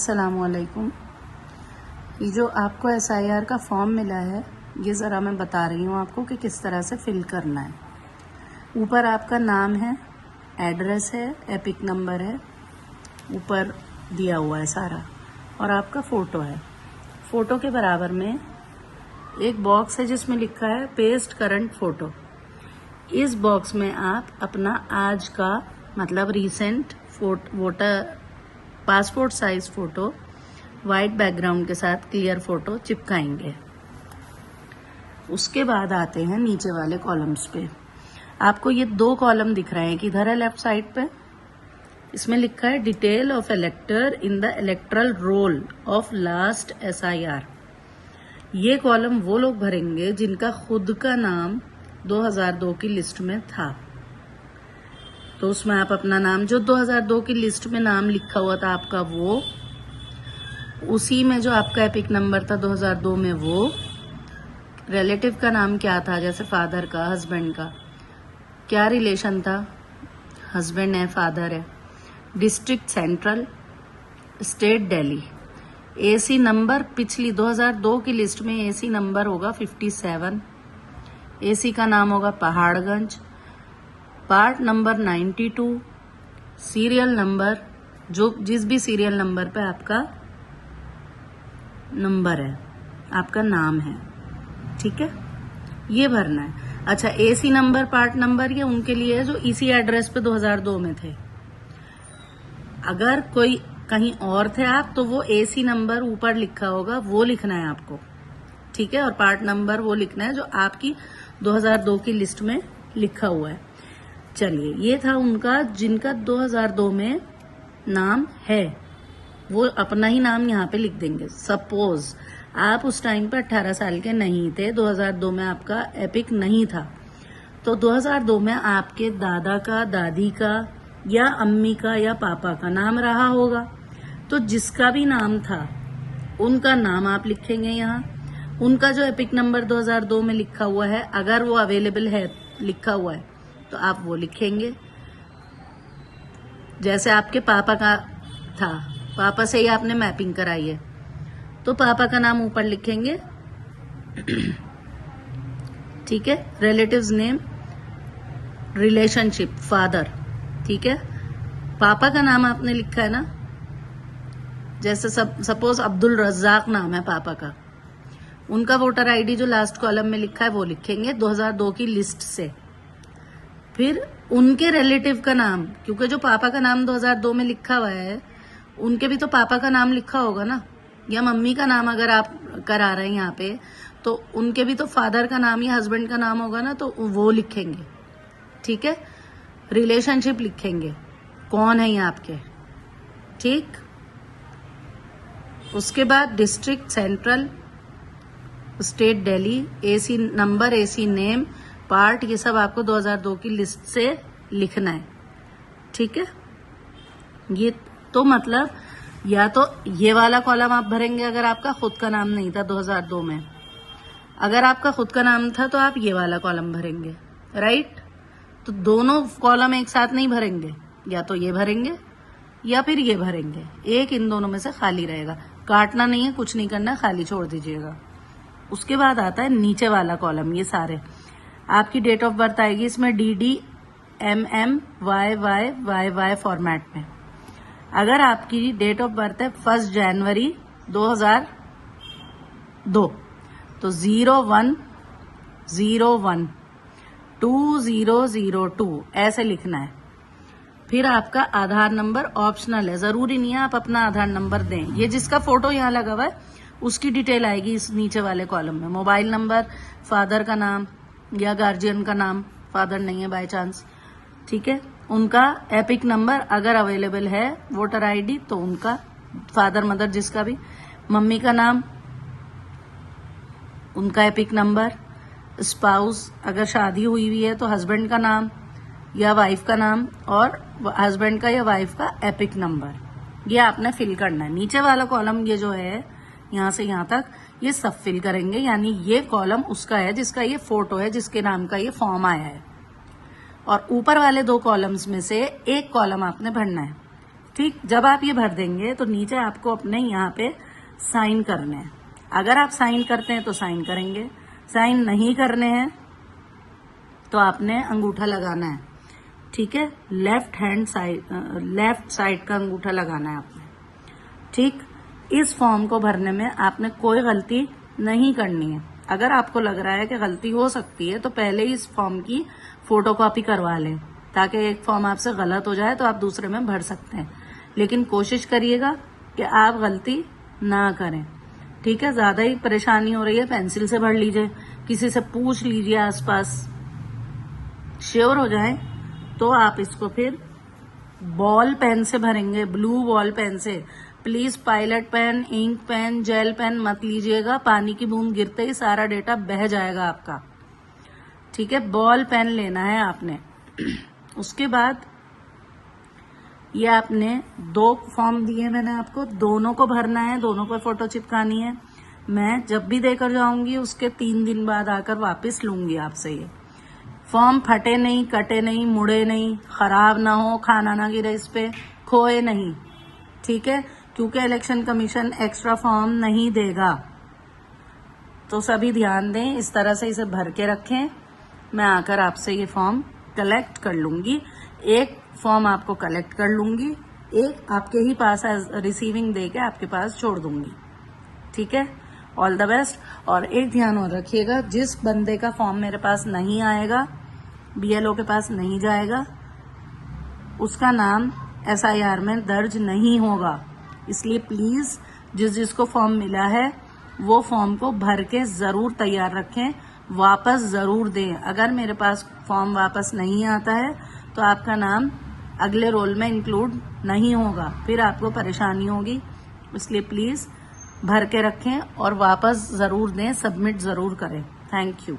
अस्सलामुअलैकुम। ये जो आपको SIR का फॉर्म मिला है, ये ज़रा मैं बता रही हूँ आपको कि किस तरह से फिल करना है। ऊपर आपका नाम है, एड्रेस है, एपिक नंबर है, ऊपर दिया हुआ है सारा, और आपका फ़ोटो है। फ़ोटो के बराबर में एक बॉक्स है जिसमें लिखा है पेस्ट करंट फ़ोटो। इस बॉक्स में आप अपना आज का मतलब recent voter passport size photo white background के साथ क्लियर फ़ोटो चिपकाएंगे। उसके बाद आते हैं नीचे वाले कॉलम्स पे। आपको ये 2 कॉलम दिख रहे हैं, किधर है लेफ्ट साइड पे? इसमें लिखा है detail of इलेक्टर in the erectile role of last SIR। ये कॉलम वो लोग भरेंगे जिनका खुद का नाम 2002 की लिस्ट में था। तो उसमें आप अपना नाम, जो 2002 की लिस्ट में नाम लिखा हुआ था आपका, वो उसी में जो आपका एपिक नंबर था 2002 में, वो रिलेटिव का नाम क्या था, जैसे फादर का, हस्बैंड का क्या रिलेशन था, हस्बैंड है, फादर है, district central, state Delhi, AC number पिछली 2002 की लिस्ट में AC नंबर होगा 57, AC का नाम होगा Paharganj, part number 92, serial number, जो जिस भी सीरियल नंबर पे आपका नंबर है, आपका नाम है, ठीक है, ये भरना है। अच्छा, AC नंबर, पार्ट नंबर, ये उनके लिए है जो इसी एड्रेस पे 2002 में थे। अगर कोई कहीं और थे आप, तो वो AC नंबर ऊपर लिखा होगा, वो लिखना है आपको, ठीक है, और पार्ट नंबर वो लिखना है जो आपकी 2002 की लिस्ट में लिखा हुआ है। चलिए, ये था उनका जिनका 2002 में नाम है, वो अपना ही नाम यहाँ पे लिख देंगे। सपोज आप उस टाइम पे 18 साल के नहीं थे, 2002 में आपका एपिक नहीं था, तो 2002 में आपके दादा का, दादी का, या अम्मी का, या पापा का नाम रहा होगा। तो जिसका भी नाम था उनका नाम आप लिखेंगे यहाँ। उनका जो एपिक नंबर 2002 में लिखा हुआ है, अगर वो अवेलेबल है, लिखा हुआ है, तो आप वो लिखेंगे। जैसे आपके पापा का था, पापा से ही आपने मैपिंग कराई है, तो पापा का नाम ऊपर लिखेंगे, ठीक है। रिलेटिव्स नेम, रिलेशनशिप, फादर, ठीक है। पापा का नाम आपने लिखा है ना, जैसे सपोज अब्दुल रज्जाक नाम है पापा का, उनका वोटर ID जो लास्ट कॉलम में लिखा है वो लिखेंगे 2002 की लिस्ट से। फिर उनके रिलेटिव का नाम, क्योंकि जो पापा का नाम 2002 में लिखा हुआ है, उनके भी तो पापा का नाम लिखा होगा ना, या मम्मी का नाम अगर आप करा रहे हैं यहाँ पे, तो उनके भी तो फादर का नाम या हस्बैंड का नाम होगा ना, तो वो लिखेंगे, ठीक है। रिलेशनशिप लिखेंगे, कौन है ये आपके, ठीक। उसके बाद district central, state Delhi, AC number, AC name, part, ये सब आपको 2002 की लिस्ट से लिखना है, ठीक है। ये तो मतलब या तो ये वाला कॉलम आप भरेंगे अगर आपका खुद का नाम नहीं था 2002 में। अगर आपका खुद का नाम था तो आप ये वाला कॉलम भरेंगे, राइट। तो दोनों कॉलम एक साथ नहीं भरेंगे, या तो ये भरेंगे या फिर ये भरेंगे, एक इन दोनों में से खाली रहेगा। काटना नहीं है, कुछ नहीं करना, खाली छोड़ दीजिएगा। उसके बाद आता है नीचे वाला कॉलम, ये सारे आपकी डेट ऑफ बर्थ आएगी इसमें DD MM YY फॉर्मेट में। अगर आपकी डेट ऑफ बर्थ है 1 जनवरी 2002, तो 0101 2002 ऐसे लिखना है। फिर आपका आधार नंबर ऑप्शनल है, जरूरी नहीं है आप अपना आधार नंबर दें। ये जिसका फोटो यहाँ लगा हुआ है उसकी डिटेल आएगी इस नीचे वाले कॉलम में। मोबाइल नंबर, फादर का नाम या गार्जियन का नाम, फादर नहीं है बाय चांस, ठीक है, उनका एपिक नंबर अगर अवेलेबल है, वोटर ID, तो उनका फादर मदर जिसका भी, मम्मी का नाम, उनका एपिक नंबर, स्पाउस अगर शादी हुई हुई है तो हस्बैंड का नाम या वाइफ का नाम, और हस्बैंड का या वाइफ का एपिक नंबर, ये आपने फिल करना है। नीचे वाला कॉलम ये जो है यहाँ से यहाँ तक, ये सब फिल करेंगे, यानी ये कॉलम उसका है जिसका ये फोटो है, जिसके नाम का ये फॉर्म आया है। और ऊपर वाले 2 कॉलम्स में से एक कॉलम आपने भरना है। ठीक, जब आप ये भर देंगे तो नीचे आपको अपने यहाँ पे साइन करने हैं। अगर आप साइन करते हैं तो साइन करेंगे, साइन नहीं करने हैं तो आपने अंगूठा लगाना है। ठीक है, लेफ्ट साइड का अंगूठा लगाना है आपने। ठीक, इस फॉर्म को भरने में आपने कोई गलती नहीं करनी है। अगर आपको लग रहा है कि गलती हो सकती है तो पहले इस फॉर्म की फोटोकॉपी करवा लें, ताकि एक फॉर्म आपसे गलत हो जाए तो आप दूसरे में भर सकते हैं। लेकिन कोशिश करिएगा कि आप गलती ना करें। ठीक है, ज्यादा ही परेशानी हो रही है पेंसिल से भर लीजिए, किसी से पूछ लीजिए आसपास, श्योर हो जाए तो आप इसको फिर बॉल पेन से भरेंगे, ब्लू बॉल पेन से। Please pilot pen, ink pen, gel pen मत लीजिएगा, पानी की बूंद गिरते ही सारा डेटा बह जाएगा आपका। ठीक है, बॉल पेन लेना है आपने। उसके बाद ये आपने 2 फॉर्म दिए मैंने आपको, दोनों को भरना है, दोनों को फोटो चिपकानी है। मैं जब भी देकर जाऊंगी उसके 3 दिन बाद आकर वापस लूंगी आपसे। ये फॉर्म फटे नहीं, कटे नहीं, मुड़े नहीं, खराब ना हो, खाना ना गिरे इस पे, खोए नहीं। ठीक है, क्योंकि इलेक्शन कमीशन एक्स्ट्रा फॉर्म नहीं देगा, तो सभी ध्यान दें, इस तरह से इसे भर के रखें। मैं आकर आपसे ये फॉर्म कलेक्ट कर लूंगी, एक फॉर्म आपको कलेक्ट कर लूंगी, एक आपके ही पास रिसीविंग दे के आपके पास छोड़ दूंगी। ठीक है, ऑल द बेस्ट। और एक ध्यान और रखिएगा, जिस बंदे का फॉर्म मेरे पास नहीं आएगा, बीएलओ के पास नहीं जाएगा, उसका नाम SIR में दर्ज नहीं होगा। इसलिए प्लीज जिसको फॉर्म मिला है वो फॉर्म को भर के जरूर तैयार रखें, वापस जरूर दें। अगर मेरे पास फॉर्म वापस नहीं आता है तो आपका नाम अगले रोल में इंक्लूड नहीं होगा, फिर आपको परेशानी होगी। इसलिए प्लीज भर के रखें और वापस जरूर दें, सबमिट जरूर करें। Thank you.